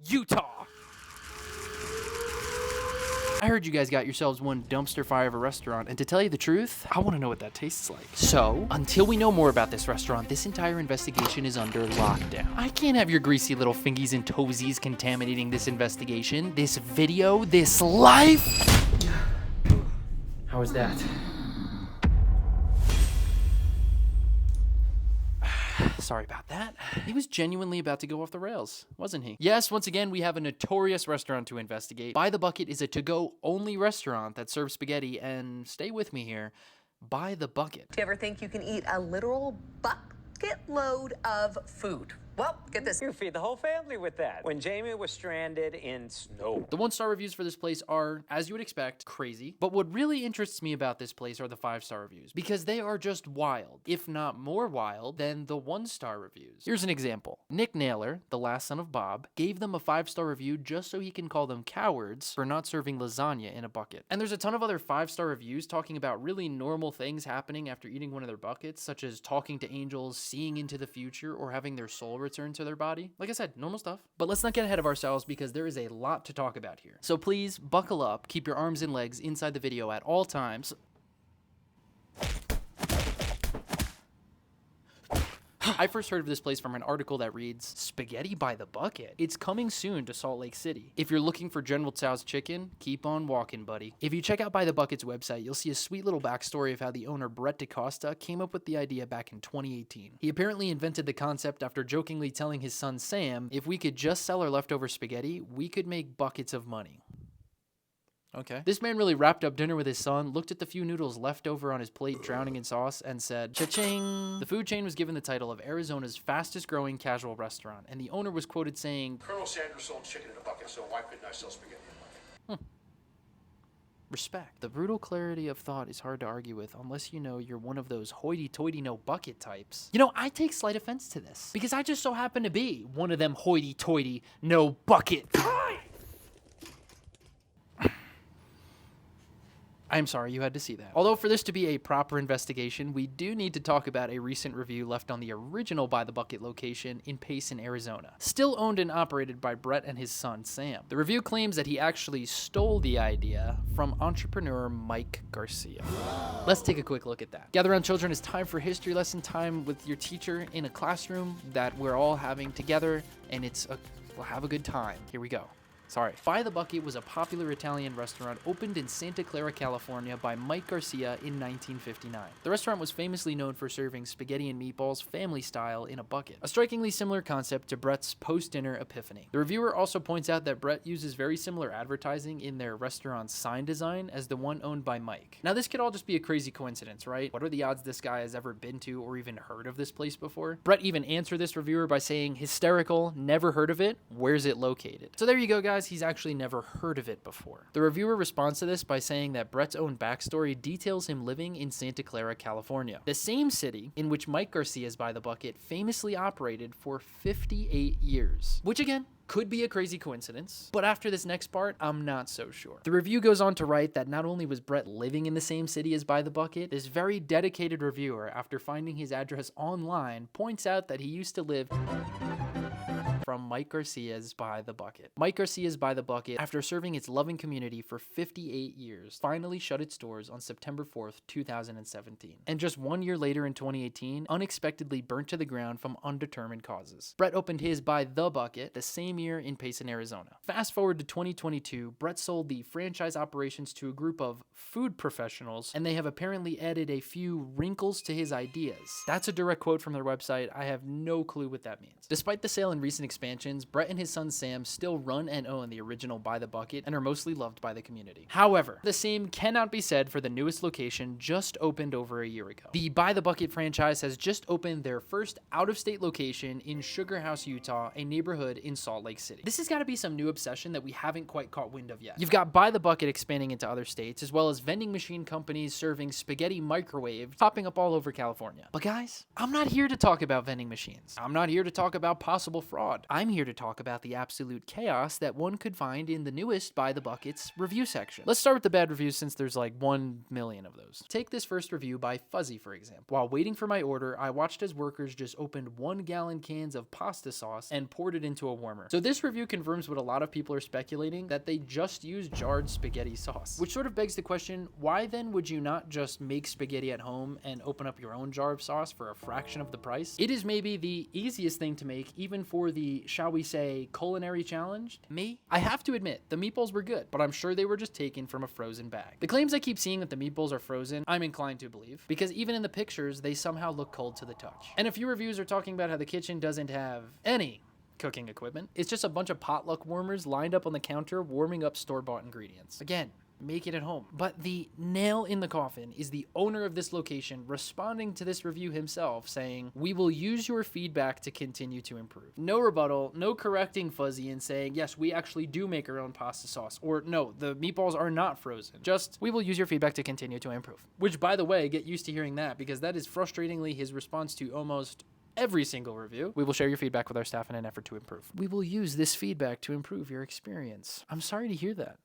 Utah. I heard you guys got yourselves one dumpster fire of a restaurant, and to tell you the truth, I want to know what that tastes like. So, until we know more about this restaurant, this entire investigation is under lockdown. I can't have your greasy little fingies and toesies contaminating this investigation, this video, this life. How was that? Sorry about that. He was genuinely about to go off the rails, wasn't he? Yes, once again, we have a notorious restaurant to investigate. By the Bucket is a to-go only restaurant that serves spaghetti, and stay with me here, By the Bucket. Do you ever think you can eat a literal bucket load of food? Well, get this. You feed the whole family with that. When Jamie was stranded in snow. The 1-star reviews for this place are, as you would expect, crazy. But what really interests me about this place are the 5-star reviews, because they are just wild, if not more wild than the 1-star reviews. Here's an example. Nick Naylor, the last son of Bob, gave them a 5-star review just so he can call them cowards for not serving lasagna in a bucket. And there's a ton of other 5-star reviews talking about really normal things happening after eating one of their buckets, such as talking to angels, seeing into the future, or having their soul return to their body. Like I said, normal stuff. But let's not get ahead of ourselves because there is a lot to talk about here. So please buckle up, keep your arms and legs inside the video at all times. I first heard of this place from an article that reads, Spaghetti by the Bucket. It's coming soon to Salt Lake City. If you're looking for General Tso's chicken, keep on walking, buddy. If you check out By the Bucket's website, you'll see a sweet little backstory of how the owner, Brett DaCosta, came up with the idea back in 2018. He apparently invented the concept after jokingly telling his son Sam, if we could just sell our leftover spaghetti, we could make buckets of money. Okay. This man really wrapped up dinner with his son, looked at the few noodles left over on his plate drowning in sauce, and said, cha-ching! The food chain was given the title of Arizona's fastest growing casual restaurant, and the owner was quoted saying, Colonel Sanders sold chicken in a bucket, so why couldn't I sell spaghetti in a bucket? Respect. The brutal clarity of thought is hard to argue with unless you know you're one of those hoity-toity no bucket types. You know, I take slight offense to this, because I just so happen to be one of them hoity-toity no bucket. I'm sorry you had to see that. Although for this to be a proper investigation, we do need to talk about a recent review left on the original By the Bucket location in Payson, Arizona. Still owned and operated by Brett and his son, Sam. The review claims that he actually stole the idea from entrepreneur Mike Garcia. Let's take a quick look at that. Gather around, children. It's time for history lesson time with your teacher in a classroom that we're all having together, and we'll have a good time. Here we go. Sorry. By the Bucket was a popular Italian restaurant opened in Santa Clara, California by Mike Garcia in 1959. The restaurant was famously known for serving spaghetti and meatballs family style in a bucket, a strikingly similar concept to Brett's post-dinner epiphany. The reviewer also points out that Brett uses very similar advertising in their restaurant's sign design as the one owned by Mike. Now this could all just be a crazy coincidence, right? What are the odds this guy has ever been to or even heard of this place before? Brett even answered this reviewer by saying, hysterical, never heard of it, where's it located? So there you go, guys. He's actually never heard of it before. The reviewer responds to this by saying that Brett's own backstory details him living in Santa Clara, California, the same city in which Mike Garcia's By the Bucket famously operated for 58 years. Which again, could be a crazy coincidence, but after this next part, I'm not so sure. The review goes on to write that not only was Brett living in the same city as By the Bucket, this very dedicated reviewer, after finding his address online, points out that he used to live from Mike Garcia's By the Bucket. Mike Garcia's By the Bucket, after serving its loving community for 58 years, finally shut its doors on September 4th, 2017. And just 1 year later in 2018, unexpectedly burnt to the ground from undetermined causes. Brett opened his By the Bucket the same year in Payson, Arizona. Fast forward to 2022, Brett sold the franchise operations to a group of food professionals, and they have apparently added a few wrinkles to his ideas. That's a direct quote from their website. I have no clue what that means. Despite the sale and recent expansions, Brett and his son Sam still run and own the original By the Bucket and are mostly loved by the community. However, the same cannot be said for the newest location just opened over a year ago. The By the Bucket franchise has just opened their first out-of-state location in Sugar House, Utah, a neighborhood in Salt Lake City. This has got to be some new obsession that we haven't quite caught wind of yet. You've got By the Bucket expanding into other states, as well as vending machine companies serving spaghetti microwave popping up all over California. But guys, I'm not here to talk about vending machines. I'm not here to talk about possible fraud. I'm here to talk about the absolute chaos that one could find in the newest By the Bucket's review section. Let's start with the bad reviews since there's like 1 million of those. Take this first review by Fuzzy, for example. While waiting for my order, I watched as workers just opened 1-gallon cans of pasta sauce and poured it into a warmer. So this review confirms what a lot of people are speculating, that they just use jarred spaghetti sauce. Which sort of begs the question, why then would you not just make spaghetti at home and open up your own jar of sauce for a fraction of the price? It is maybe the easiest thing to make, even for the, shall we say, culinary challenged. Me? I have to admit, the meatballs were good, but I'm sure they were just taken from a frozen bag. The claims I keep seeing that the meatballs are frozen, I'm inclined to believe, because even in the pictures, they somehow look cold to the touch. And a few reviews are talking about how the kitchen doesn't have any cooking equipment. It's just a bunch of potluck warmers lined up on the counter warming up store-bought ingredients. Again, make it at home. But the nail in the coffin is the owner of this location responding to this review himself saying, "We will use your feedback to continue to improve." No rebuttal, no correcting Fuzzy and saying, yes, we actually do make our own pasta sauce, or no, the meatballs are not frozen. Just, we will use your feedback to continue to improve. Which, by the way, get used to hearing that, because that is frustratingly his response to almost every single review. We will share your feedback with our staff in an effort to improve. We will use this feedback to improve your experience. I'm sorry to hear that.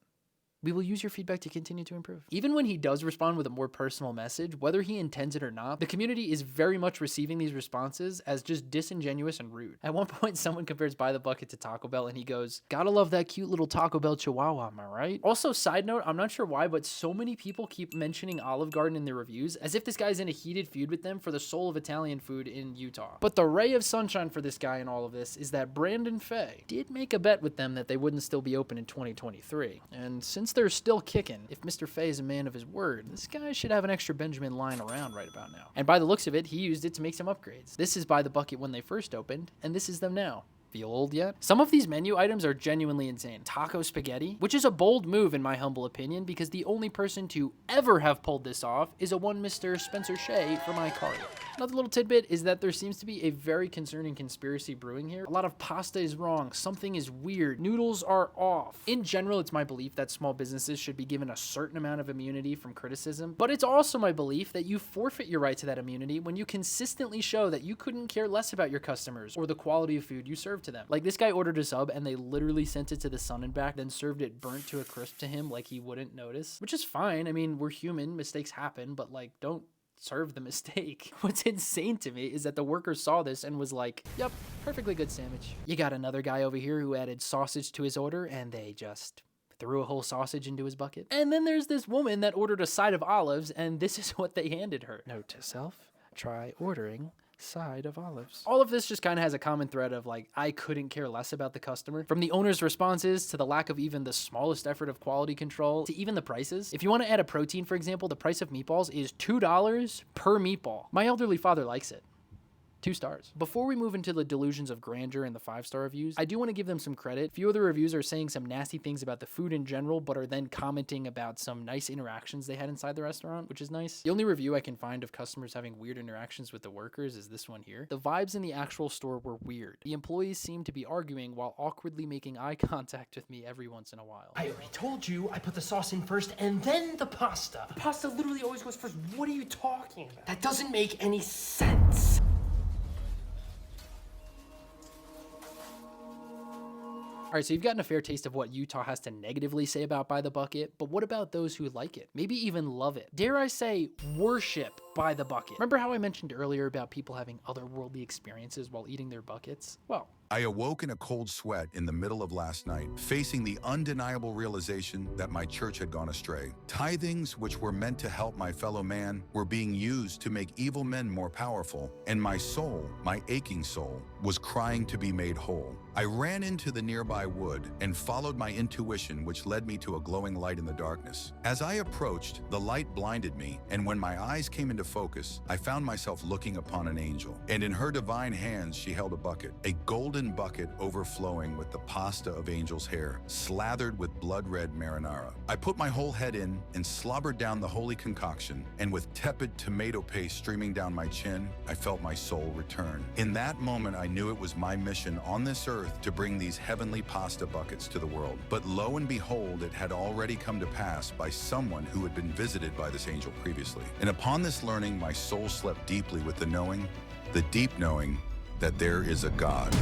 We will use your feedback to continue to improve. Even when he does respond with a more personal message, whether he intends it or not, the community is very much receiving these responses as just disingenuous and rude. At one point, someone compares By the Bucket to Taco Bell, and he goes, "Gotta love that cute little Taco Bell chihuahua, am I right?" Also, side note, I'm not sure why, but so many people keep mentioning Olive Garden in their reviews as if this guy's in a heated feud with them for the soul of Italian food in Utah. But the ray of sunshine for this guy in all of this is that Brandon Fay did make a bet with them that they wouldn't still be open in 2023. And since they're still kicking, if Mr. Fay is a man of his word, this guy should have an extra Benjamin lying around right about now. And by the looks of it, he used it to make some upgrades. This is By the Bucket when they first opened, and this is them now. Feel old yet? Some of these menu items are genuinely insane. Taco spaghetti, which is a bold move in my humble opinion, because the only person to ever have pulled this off is a one Mr. Spencer Shea from iCario. Another little tidbit is that there seems to be a very concerning conspiracy brewing here. A lot of pasta is wrong, something is weird, noodles are off. In general, it's my belief that small businesses should be given a certain amount of immunity from criticism, but it's also my belief that you forfeit your right to that immunity when you consistently show that you couldn't care less about your customers or the quality of food you serve to them. Like, this guy ordered a sub and they literally sent it to the sun and back, then served it burnt to a crisp to him like he wouldn't notice, which is fine. I mean, we're human, mistakes happen, but like, don't serve the mistake. What's insane to me is that the worker saw this and was like, yep, perfectly good sandwich. You got another guy over here who added sausage to his order and they just threw a whole sausage into his bucket. And then there's this woman that ordered a side of olives and this is what they handed her. Note to self, try ordering side of olives. All of this just kind of has a common thread of like, I couldn't care less about the customer. From the owner's responses to the lack of even the smallest effort of quality control to even the prices. If you want to add a protein, for example, the price of meatballs is $2 per meatball. My elderly father likes it. 2 stars. Before we move into the delusions of grandeur and the 5-star reviews, I do want to give them some credit. A few of the reviews are saying some nasty things about the food in general, but are then commenting about some nice interactions they had inside the restaurant, which is nice. The only review I can find of customers having weird interactions with the workers is this one here. The vibes in the actual store were weird. The employees seemed to be arguing while awkwardly making eye contact with me every once in a while. I already told you I put the sauce in first and then the pasta. The pasta literally always goes first. What are you talking about? That doesn't make any sense. All right, so you've gotten a fair taste of what Utah has to negatively say about By the Bucket, but what about those who like it? Maybe even love it. Dare I say, worship By the Bucket. Remember how I mentioned earlier about people having otherworldly experiences while eating their buckets? Well, I awoke in a cold sweat in the middle of last night, facing the undeniable realization that my church had gone astray. Tithings, which were meant to help my fellow man, were being used to make evil men more powerful, and my soul, my aching soul, was crying to be made whole. I ran into the nearby wood and followed my intuition, which led me to a glowing light in the darkness. As I approached, the light blinded me, and when my eyes came into focus, I found myself looking upon an angel. And in her divine hands, she held a bucket, a golden bucket overflowing with the pasta of angel's hair, slathered with blood-red marinara. I put my whole head in and slobbered down the holy concoction, and with tepid tomato paste streaming down my chin, I felt my soul return. In that moment, I knew it was my mission on this earth to bring these heavenly pasta buckets to the world. But lo and behold, it had already come to pass by someone who had been visited by this angel previously. And upon this learning, my soul slept deeply with the knowing, the deep knowing, that there is a God.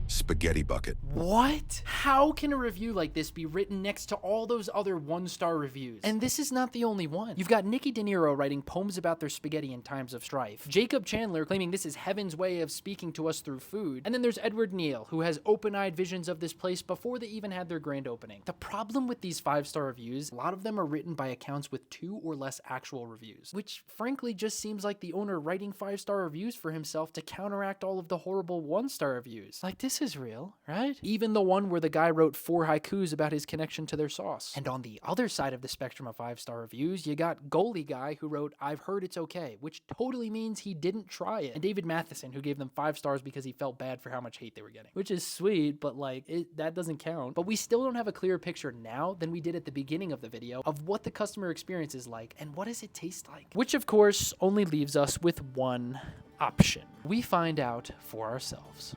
Spaghetti Bucket. What? How can a review like this be written next to all those other one-star reviews? And this is not the only one. You've got Nikki De Niro writing poems about their spaghetti in times of strife, Jacob Chandler claiming this is heaven's way of speaking to us through food, and then there's Edward Neal, who has open-eyed visions of this place before they even had their grand opening. The problem with these 5-star reviews, a lot of them are written by accounts with 2 or less actual reviews, which frankly just seems like the owner writing 5-star reviews for himself to counteract all of the horrible 1-star reviews. Like, this is real, right? Even the one where the guy wrote 4 haikus about his connection to their sauce. And on the other side of the spectrum of 5-star reviews, you got Goalie Guy, who wrote, "I've heard it's okay," which totally means he didn't try it. And David Matheson, who gave them 5 stars because he felt bad for how much hate they were getting. Which is sweet, but like, that doesn't count. But we still don't have a clearer picture now than we did at the beginning of the video of what the customer experience is like and what does it taste like. Which of course only leaves us with one option. We find out for ourselves.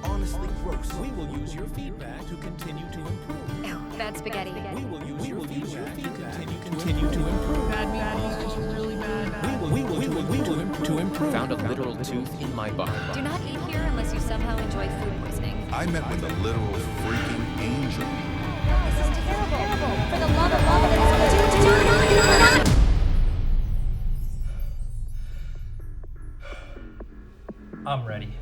Honestly gross. We will use your feedback to continue to improve. Ew, bad spaghetti. We will use your feedback to continue to improve. Bad meatballs, just really bad. We will to improve. Found a literal tooth in my butt. Do not eat here unless you somehow enjoy food poisoning. I met with a literal freaking angel. This is terrible. For the love of love, I'm ready.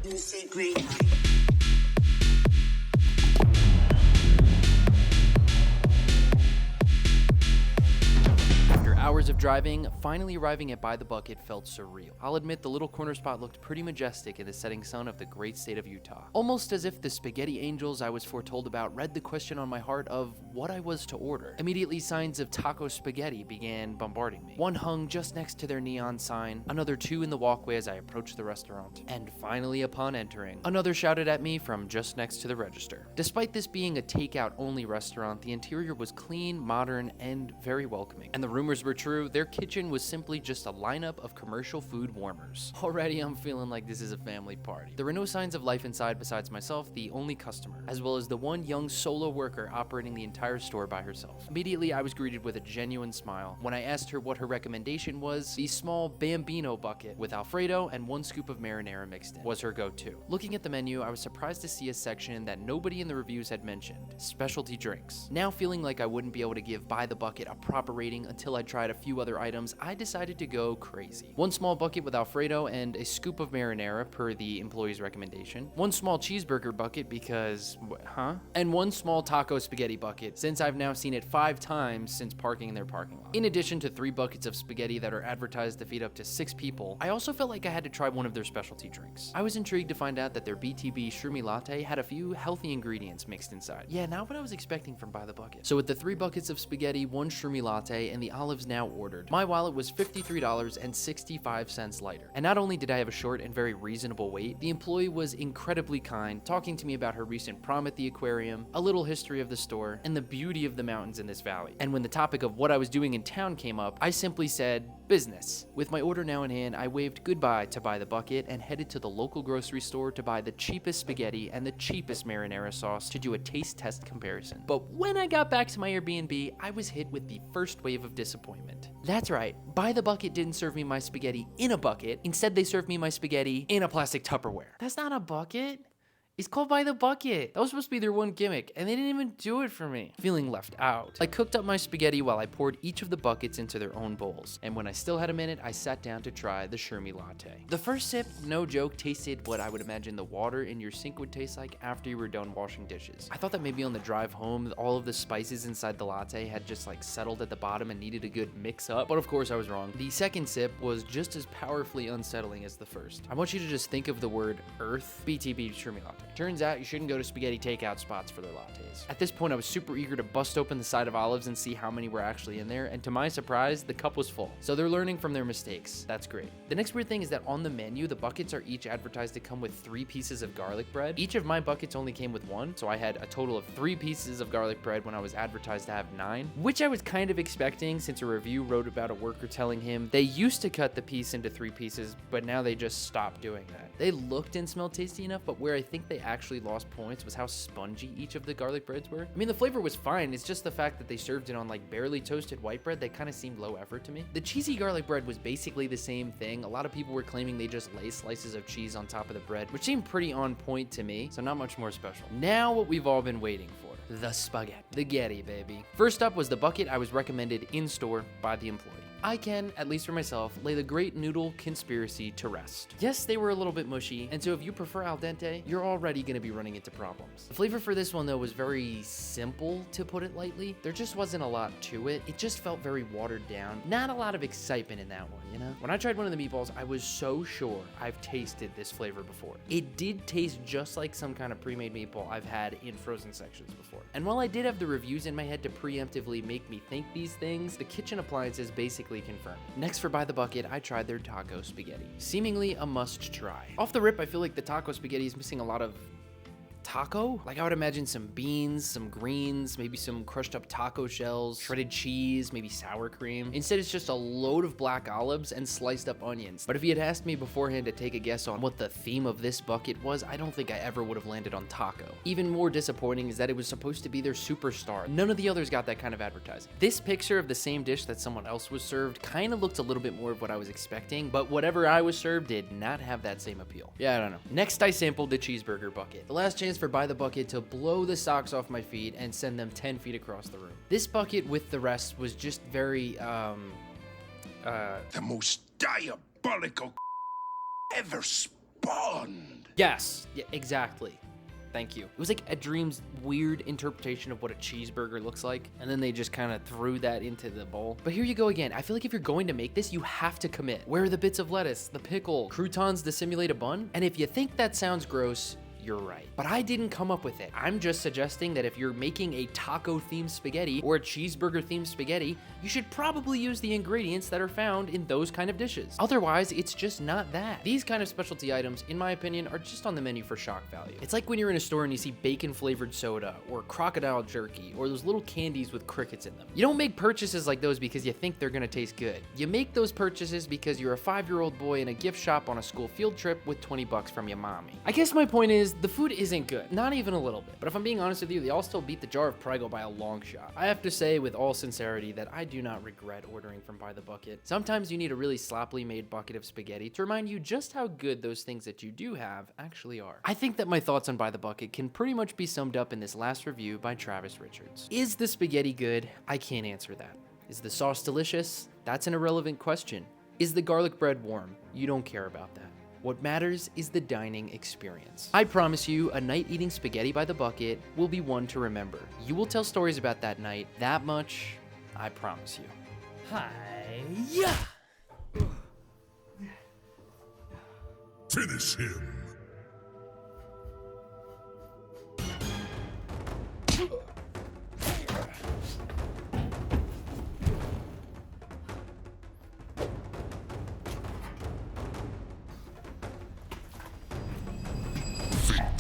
After hours of driving, finally arriving at By the Bucket felt surreal. I'll admit the little corner spot looked pretty majestic in the setting sun of the great state of Utah. Almost as if the spaghetti angels I was foretold about read the question on my heart of what I was to order. Immediately, signs of taco spaghetti began bombarding me. One hung just next to their neon sign, another 2 in the walkway as I approached the restaurant, and finally upon entering, another shouted at me from just next to the register. Despite this being a takeout-only restaurant, the interior was clean, modern, and very welcoming. And the rumors were true, their kitchen was simply just a lineup of commercial food warmers. Already I'm feeling like this is a family party. There were no signs of life inside besides myself, the only customer, as well as the one young solo worker operating the entire store by herself. Immediately I was greeted with a genuine smile. When I asked her what her recommendation was, the small Bambino bucket with Alfredo and 1 scoop of marinara mixed in was her go-to. Looking at the menu, I was surprised to see a section that nobody in the reviews had mentioned: specialty drinks. Now feeling like I wouldn't be able to give By the Bucket a proper rating until I tried a few other items, I decided to go crazy. 1 small bucket with Alfredo and a scoop of marinara per the employee's recommendation. 1 small cheeseburger bucket because, and 1 small taco spaghetti bucket, since I've now seen it 5 times since parking in their parking lot. In addition to 3 buckets of spaghetti that are advertised to feed up to 6 people, I also felt like I had to try one of their specialty drinks. I was intrigued to find out that their BTB Shroomy Latte had a few healthy ingredients mixed inside. Yeah, not what I was expecting from By the Bucket. So with the 3 buckets of spaghetti, 1 Shroomy Latte, and the olives now ordered, my wallet was $53.65 lighter. And not only did I have a short and very reasonable wait, the employee was incredibly kind, talking to me about her recent prom at the aquarium, a little history of the store, and the beauty of the mountains in this valley. And when the topic of what I was doing in town came up, I simply said, business. With my order now in hand, I waved goodbye to By the Bucket and headed to the local grocery store to buy the cheapest spaghetti and the cheapest marinara sauce to do a taste test comparison. But when I got back to my Airbnb, I was hit with the first wave of disappointment. That's right, By the Bucket didn't serve me my spaghetti in a bucket. Instead, they served me my spaghetti in a plastic Tupperware. That's not a bucket. It's called By the Bucket. That was supposed to be their one gimmick, and they didn't even do it for me. Feeling left out, I cooked up my spaghetti while I poured each of the buckets into their own bowls. And when I still had a minute, I sat down to try the Shroomy Latte. The first sip, no joke, tasted what I would imagine the water in your sink would taste like after you were done washing dishes. I thought that maybe on the drive home, all of the spices inside the latte had just like settled at the bottom and needed a good mix up, but of course I was wrong. The second sip was just as powerfully unsettling as the first. I want you to just think of the word earth, BTB Shroomy Latte. Turns out you shouldn't go to spaghetti takeout spots for their lattes. At this point, I was super eager to bust open the side of olives and see how many were actually in there, and to my surprise, the cup was full. So they're learning from their mistakes. That's great. The next weird thing is that on the menu, the buckets are each advertised to come with 3 pieces of garlic bread. Each of my buckets only came with 1, so I had a total of 3 pieces of garlic bread when I was advertised to have 9, which I was kind of expecting since a review wrote about a worker telling him they used to cut the piece into 3 pieces, but now they just stopped doing that. They looked and smelled tasty enough, but where I think they actually lost points was how spongy each of the garlic breads were. I mean, the flavor was fine. It's just the fact that they served it on like barely toasted white bread that kind of seemed low effort to me. The cheesy garlic bread was basically the same thing. A lot of people were claiming they just lay slices of cheese on top of the bread, which seemed pretty on point to me, so not much more special. Now what we've all been waiting for, the spaghetti. The Getty, baby. First up was the bucket I was recommended in store by the employee. I can, at least for myself, lay the great noodle conspiracy to rest. Yes, they were a little bit mushy, and so if you prefer al dente, you're already gonna be running into problems. The flavor for this one though was very simple, to put it lightly. There just wasn't a lot to it. It just felt very watered down. Not a lot of excitement in that one, you know? When I tried one of the meatballs, I was so sure I've tasted this flavor before. It did taste just like some kind of pre-made meatball I've had in frozen sections before. And while I did have the reviews in my head to preemptively make me think these things, the kitchen appliances basically confirmed. Next for By the Bucket, I tried their taco spaghetti. Seemingly a must try. Off the rip, I feel like the taco spaghetti is missing a lot of taco? Like I would imagine some beans, some greens, maybe some crushed up taco shells, shredded cheese, maybe sour cream. Instead, it's just a load of black olives and sliced up onions. But if you had asked me beforehand to take a guess on what the theme of this bucket was, I don't think I ever would have landed on taco. Even more disappointing is that it was supposed to be their superstar. None of the others got that kind of advertising. This picture of the same dish that someone else was served kind of looked a little bit more of what I was expecting, but whatever I was served did not have that same appeal. Yeah, I don't know. Next, I sampled the cheeseburger bucket. The last chance for By the Bucket to blow the socks off my feet and send them 10 feet across the room. This bucket with the rest was just very, the most diabolical ever spawned. Yes, yeah, exactly. Thank you. It was like a Dream's weird interpretation of what a cheeseburger looks like, and then they just kind of threw that into the bowl. But here you go again. I feel like if you're going to make this, you have to commit. Where are the bits of lettuce, the pickle, croutons to simulate a bun? And if you think that sounds gross, you're right. But I didn't come up with it. I'm just suggesting that if you're making a taco-themed spaghetti or a cheeseburger-themed spaghetti, you should probably use the ingredients that are found in those kind of dishes. Otherwise, it's just not that. These kind of specialty items, in my opinion, are just on the menu for shock value. It's like when you're in a store and you see bacon-flavored soda or crocodile jerky or those little candies with crickets in them. You don't make purchases like those because you think they're gonna taste good. You make those purchases because you're a 5-year-old boy in a gift shop on a school field trip with 20 bucks from your mommy. I guess my point is, the food isn't good. Not even a little bit. But if I'm being honest with you, they all still beat the jar of Prego by a long shot. I have to say with all sincerity that I do not regret ordering from By the Bucket. Sometimes you need a really sloppily made bucket of spaghetti to remind you just how good those things that you do have actually are. I think that my thoughts on By the Bucket can pretty much be summed up in this last review by Travis Richards. Is the spaghetti good? I can't answer that. Is the sauce delicious? That's an irrelevant question. Is the garlic bread warm? You don't care about that. What matters is the dining experience. I promise you, a night eating spaghetti by the bucket will be one to remember. You will tell stories about that night. That much, I promise you. Hi-ya! Finish him.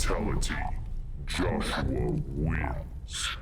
Fatality. Joshua wins.